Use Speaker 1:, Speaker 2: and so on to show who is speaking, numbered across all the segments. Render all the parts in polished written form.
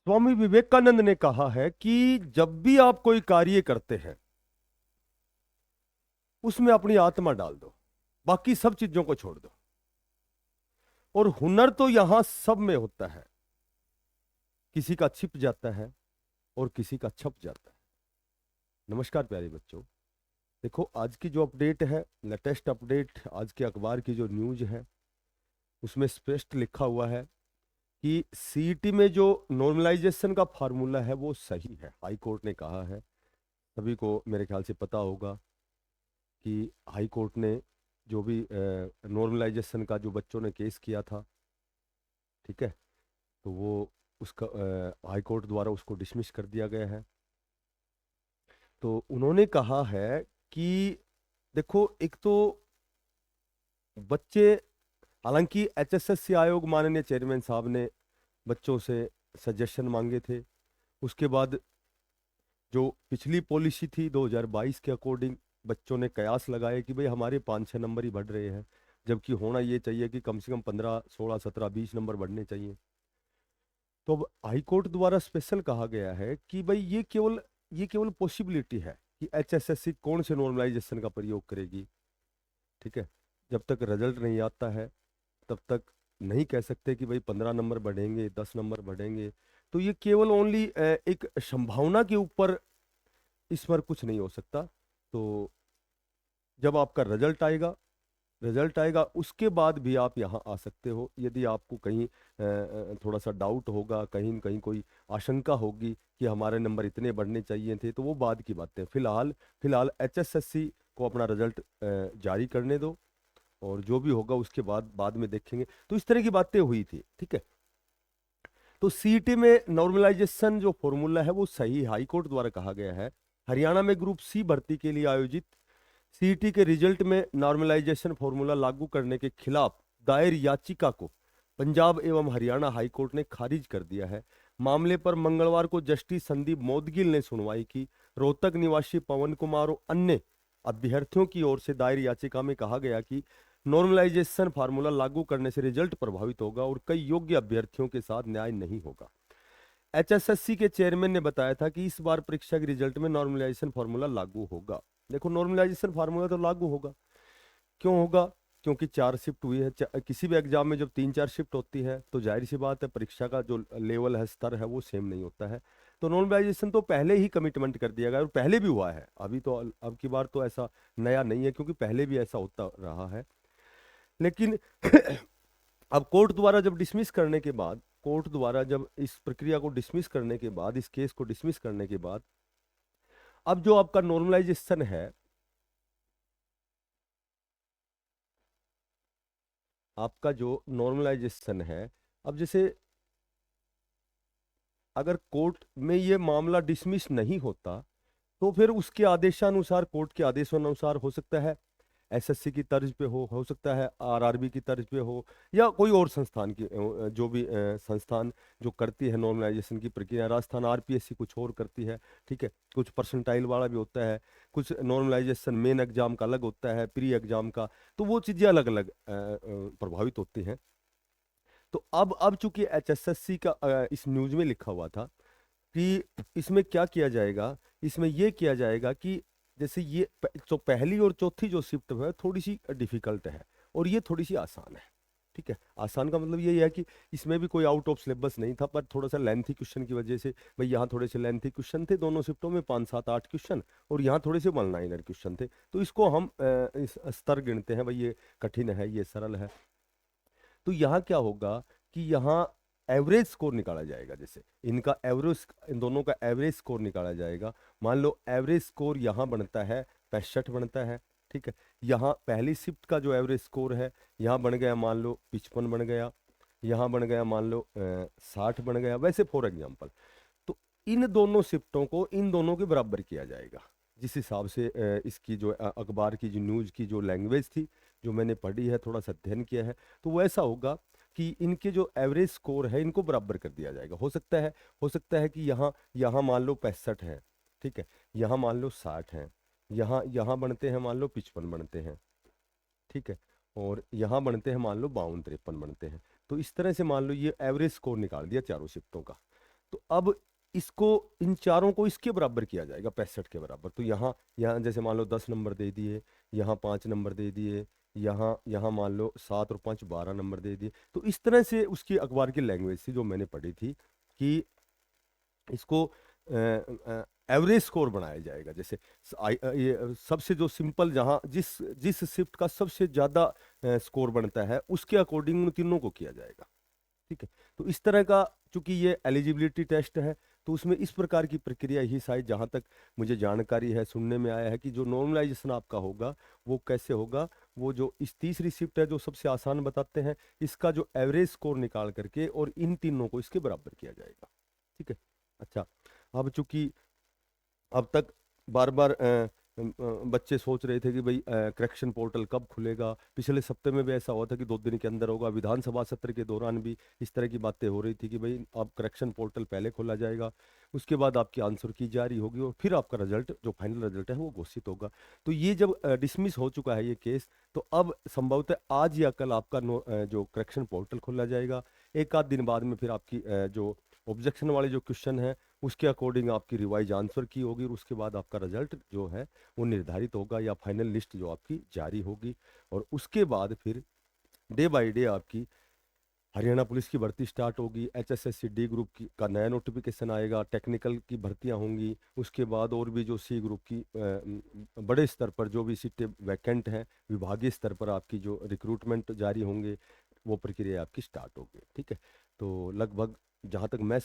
Speaker 1: स्वामी विवेकानंद ने कहा है कि जब भी आप कोई कार्य करते हैं उसमें अपनी आत्मा डाल दो, बाकी सब चीजों को छोड़ दो। और हुनर तो यहां सब में होता है, किसी का छिप जाता है और किसी का छप जाता है। नमस्कार प्यारे बच्चों, देखो आज की जो अपडेट है, लेटेस्ट अपडेट, आज के अखबार की जो न्यूज है उसमें स्पष्ट लिखा हुआ है कि सीईटी में जो नॉर्मलाइजेशन का फार्मूला है वो सही है। हाई कोर्ट ने कहा है, सभी को मेरे ख्याल से पता होगा कि हाई कोर्ट ने जो भी नॉर्मलाइजेशन का जो बच्चों ने केस किया था, ठीक है, तो वो उसका हाई कोर्ट द्वारा उसको डिसमिस कर दिया गया है। तो उन्होंने कहा है कि देखो, एक तो बच्चे, हालांकि एचएसएससी आयोग माननीय चेयरमैन साहब ने बच्चों से सजेशन मांगे थे। उसके बाद जो पिछली पॉलिसी थी 2022 के अकॉर्डिंग बच्चों ने कयास लगाए कि भाई हमारे 5-6 नंबर ही बढ़ रहे हैं, जबकि होना ये चाहिए कि कम से कम 15, 16, 17, 20 नंबर बढ़ने चाहिए। तो अब हाई कोर्ट द्वारा स्पेशल कहा गया है कि भाई ये केवल पॉसिबिलिटी है कि एचएसएससी कौन से नॉर्मलाइजेशन का प्रयोग करेगी, ठीक है। जब तक रिजल्ट नहीं आता है तब तक नहीं कह सकते कि भाई 15 नंबर बढ़ेंगे, 10 नंबर बढ़ेंगे। तो ये केवल ओनली एक संभावना के ऊपर, इस पर कुछ नहीं हो सकता। तो जब आपका रिजल्ट आएगा उसके बाद भी आप यहाँ आ सकते हो। यदि आपको कहीं थोड़ा सा डाउट होगा, कहीं न कहीं कोई आशंका होगी कि हमारे नंबर इतने बढ़ने चाहिए थे, तो वो बाद की बात है। फिलहाल एचएसएससी को अपना रिजल्ट जारी करने दो, और जो भी होगा उसके बाद में देखेंगे। तो इस तरह की बातें हुई थी, ठीक है। तो सीईटी में नॉर्मलाइजेशन जो फॉर्मूला है वो सही हाई कोर्ट द्वारा कहा गया है। हरियाणा में ग्रुप सी भर्ती के लिए आयोजित सीईटी के रिजल्ट में नॉर्मलाइजेशन फॉर्मूला लागू करने के खिलाफ दायर याचिका को पंजाब एवं हरियाणा हाई कोर्ट ने खारिज कर दिया है। मामले पर मंगलवार को जस्टिस संदीप मोदगिल ने सुनवाई की। रोहतक निवासी पवन कुमार और अन्य अभ्यर्थियों की ओर से दायर याचिका में कहा गया कि नॉर्मलाइजेशन फार्मूला लागू करने से रिजल्ट प्रभावित होगा और कई योग्य अभ्यर्थियों के साथ न्याय नहीं होगा। एचएसएससी के चेयरमैन ने बताया था कि इस बार परीक्षा के रिजल्ट में नॉर्मलाइजेशन फार्मूला लागू होगा। देखो, नॉर्मलाइजेशन फार्मूला तो लागू होगा, क्यों होगा? क्योंकि 4 शिफ्ट हुई है। किसी भी एग्जाम में जब 3-4 शिफ्ट होती है तो जाहिर सी बात है परीक्षा का जो लेवल है, स्तर है, वो सेम नहीं होता है। तो नॉर्मलाइजेशन तो पहले ही कमिटमेंट कर दिया गया और पहले भी हुआ है। अभी तो अब की बार तो ऐसा नया नहीं है, क्योंकि पहले भी ऐसा होता रहा है। लेकिन अब कोर्ट द्वारा जब डिसमिस करने के बाद, कोर्ट द्वारा जब इस प्रक्रिया को डिसमिस करने के बाद, इस केस को डिसमिस करने के बाद, अब जो आपका नॉर्मलाइजेशन है, आपका जो नॉर्मलाइजेशन है, अब जैसे अगर कोर्ट में ये मामला डिसमिस नहीं होता तो फिर उसके आदेशानुसार, कोर्ट के आदेशानुसार हो सकता है एसएससी की तर्ज पे हो सकता है आरआरबी की तर्ज पे हो, या कोई और संस्थान की, जो भी संस्थान जो करती है नॉर्मलाइजेशन की प्रक्रिया। राजस्थान आरपीएससी कुछ और करती है, ठीक है। कुछ परसेंटाइल वाला भी होता है, कुछ नॉर्मलाइजेशन मेन एग्जाम का अलग होता है, प्री एग्जाम का, तो वो चीज़ें अलग अलग प्रभावित होती हैं। तो अब चूंकि एचएसएससी का इस न्यूज में लिखा हुआ था कि इसमें क्या किया जाएगा, इसमें ये किया जाएगा कि जैसे तो पहली और चौथी जो शिफ्ट है थोड़ी सी डिफिकल्ट है और ये थोड़ी सी आसान है, ठीक है। आसान का मतलब यही है कि इसमें भी कोई आउट ऑफ सिलेबस नहीं था, पर थोड़ा सा लेंथी क्वेश्चन की वजह से, भाई यहाँ थोड़े से लेंथी क्वेश्चन थे दोनों शिफ्टों में, 5-7-8 क्वेश्चन, और यहाँ थोड़े से वन लाइनर क्वेश्चन थे। तो इसको हम इस स्तर गिनते हैं, भाई ये कठिन है, ये सरल है। तो यहाँ क्या होगा कि यहाँ एवरेज स्कोर निकाला जाएगा। जैसे इनका एवरेज, इन दोनों का एवरेज स्कोर निकाला जाएगा। मान लो एवरेज स्कोर यहाँ बनता है 65 बनता है, ठीक है। यहाँ पहली शिफ्ट का जो एवरेज स्कोर है, यहाँ बन गया मान लो 55 बन गया, यहाँ बन गया मान लो 60 बन गया, वैसे फॉर एग्जाम्पल। तो इन दोनों शिफ्टों को इन दोनों के बराबर किया जाएगा। जिस हिसाब से इसकी जो अखबार की जो न्यूज़ की जो लैंग्वेज थी, जो मैंने पढ़ी है, थोड़ा सा अध्ययन किया है, तो वो ऐसा होगा कि इनके जो एवरेज स्कोर है इनको बराबर कर दिया जाएगा। हो सकता है कि यहाँ यहाँ मान लो 65 है, ठीक है, यहाँ मान लो 60 है, यहाँ यहाँ बनते हैं मान लो 55 बनते हैं, ठीक है, और यहाँ बनते हैं मान लो 52-53 बनते हैं। तो इस तरह से मान लो ये एवरेज स्कोर निकाल दिया चारों शिफ्टों का। तो अब इसको, इन चारों को इसके बराबर किया जाएगा, 65 के बराबर। तो यहाँ यहाँ जैसे मान लो 10 नंबर दे दिए, यहाँ 5 नंबर दे दिए, यहाँ यहाँ मान लो 7 और 5 12 नंबर दे दिए। तो इस तरह से उसकी अखबार की लैंग्वेज थी जो मैंने पढ़ी थी कि इसको एवरेज स्कोर बनाया जाएगा। जैसे ये सबसे जो सिंपल, जहाँ जिस जिस शिफ्ट का सबसे ज़्यादा स्कोर बनता है उसके अकॉर्डिंग उन तीनों को किया जाएगा। ठीक है। तो इस तरह का, चूंकि ये एलिजिबिलिटी टेस्ट है, तो उसमें इस प्रकार की प्रक्रिया ही शायद, जहाँ तक मुझे जानकारी है, सुनने में आया है कि जो नॉर्मलाइजेशन आपका होगा वो कैसे होगा, वो जो इस तीसरी शिफ्ट है जो सबसे आसान बताते हैं, इसका जो एवरेज स्कोर निकाल करके और इन तीनों को इसके बराबर किया जाएगा। ठीक है। अच्छा, अब चूंकि अब तक बार बार बच्चे सोच रहे थे कि भाई करेक्शन पोर्टल कब खुलेगा। पिछले सप्ते में भी ऐसा हुआ था कि 2 दिन के अंदर होगा। विधानसभा सत्र के दौरान भी इस तरह की बातें हो रही थी कि भाई अब करेक्शन पोर्टल पहले खोला जाएगा, उसके बाद आपकी आंसर की जारी होगी और फिर आपका रिजल्ट, जो फाइनल रिजल्ट है, वो घोषित होगा। तो ये जब डिसमिस हो चुका है ये केस, तो अब संभवतः आज या कल आपका जो करेक्शन पोर्टल खोला जाएगा। एक आध दिन बाद में फिर आपकी जो ऑब्जेक्शन वाले जो क्वेश्चन है उसके अकॉर्डिंग आपकी रिवाइज आंसर की होगी, और उसके बाद आपका रिजल्ट जो है वो निर्धारित होगा, या फाइनल लिस्ट जो आपकी जारी होगी। और उसके बाद फिर डे बाय डे आपकी हरियाणा पुलिस की भर्ती स्टार्ट होगी। एचएसएससी डी ग्रुप की का नया नोटिफिकेशन आएगा, टेक्निकल की भर्तियां होंगी। उसके बाद और भी जो सी ग्रुप की बड़े स्तर पर जो भी सीटें वैकेंट हैं, विभागीय स्तर पर आपकी जो रिक्रूटमेंट जारी होंगे, वो प्रक्रिया आपकी स्टार्ट होगी। ठीक है। तो लगभग जहाँ तक मैं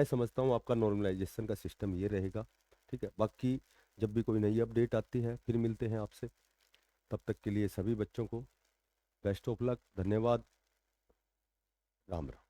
Speaker 1: समझता हूँ आपका नॉर्मलाइजेशन का सिस्टम ये रहेगा। ठीक है। बाकी जब भी कोई नई अपडेट आती है फिर मिलते हैं आपसे। तब तक के लिए सभी बच्चों को बेस्ट ऑफ लक। धन्यवाद। राम राम।